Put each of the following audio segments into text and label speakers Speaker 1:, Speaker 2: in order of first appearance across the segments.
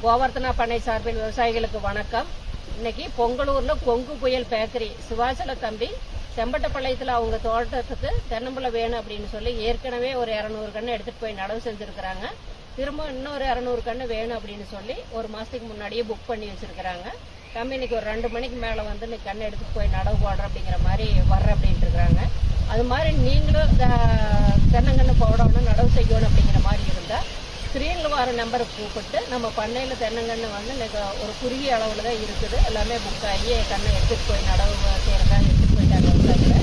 Speaker 1: கோவர்த்தனா பண்ணை சார்பில் விவசாயிகளுக்கு வணக்கம். இன்னைக்கு பொங்கலூர்ல கொங்கு புயல் பேக்கரி சிவாசல தம்பி செம்பட்டப்பாளையத்தில் அவங்க தோட்டத்துக்கு தென்னம்பழம் வேணும் அப்படின்னு சொல்லி ஏற்கனவே ஒரு 200 கன்று எடுத்துட்டு போய் நடவு செஞ்சிருக்கிறாங்க. திரும்ப இன்னொரு 200 கன்று வேணும் அப்படின்னு சொல்லி ஒரு மாசத்துக்கு முன்னாடியே புக் பண்ணி வச்சிருக்கிறாங்க. தம்பி இன்னைக்கு ஒரு 2 மணிக்கு மேல வந்து இன்னைக்கு கன்று எடுத்துட்டு போய் நடவு போடுற அப்படிங்கிற மாதிரி வர்ற அப்படின்ட்டு இருக்கிறாங்க. அது மாதிரி நீங்களும் தென்னங்கன்று போடணும், நடவு செய்யணும் அப்படிங்கிற மாதிரி இருந்தா ஸ்கிரீன்ல வர நம்பருக்கு கூப்பிட்டு நம்ம பண்ணையில தென்னங்கன்று வந்து இன்னைக்கு ஒரு குறுகிய அளவுல தான் இருக்குது. எல்லாமே புக் ஆகி கண்ணை எடுத்துட்டு போய் நடவு செய்யறதா எடுத்துட்டு போயிட்டாங்க விவசாயிகளை.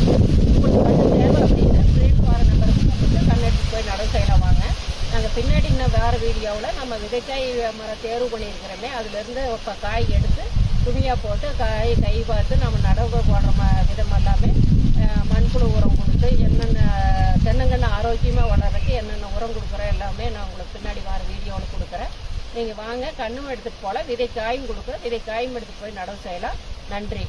Speaker 1: உங்களுக்கு கண்ணு தேவை அப்படின்னு ஸ்கிரீன்ல வர நம்பருக்கு கூப்பிட்டு கண்ணை எடுத்துட்டு போய் நடவு செய்யலாம் வாங்க. நாங்கள் பின்னாடி இன்னும் வேற வீடியோவில் நம்ம விதைக்காய் மரம் தேர்வு பண்ணியிருக்கிறோமே, அதுல இருந்து இப்போ காய் எடுத்து துணியா போட்டு காய் கை பார்த்து நம்ம நடவு போடுற விதம் எல்லாமே மண்புழு உரம் கொடுத்து என்னென்ன தென்னங்கன்று ஆரோக்கியமாக வளர்றதுக்கு என்னென்ன உரம் கொடுக்குறோம் எல்லாமே நான் உங்களுக்கு பின்னாடி வர வீடியோவில் கொடுக்குறேன். நீங்கள் வாங்க, கண்ணும் எடுத்துகிட்டு போகலாம், விதைக்காயும் கொடுக்குறேன், விதைக்காயும் எடுத்துகிட்டு போய் நடவு செய்யலாம். நன்றி.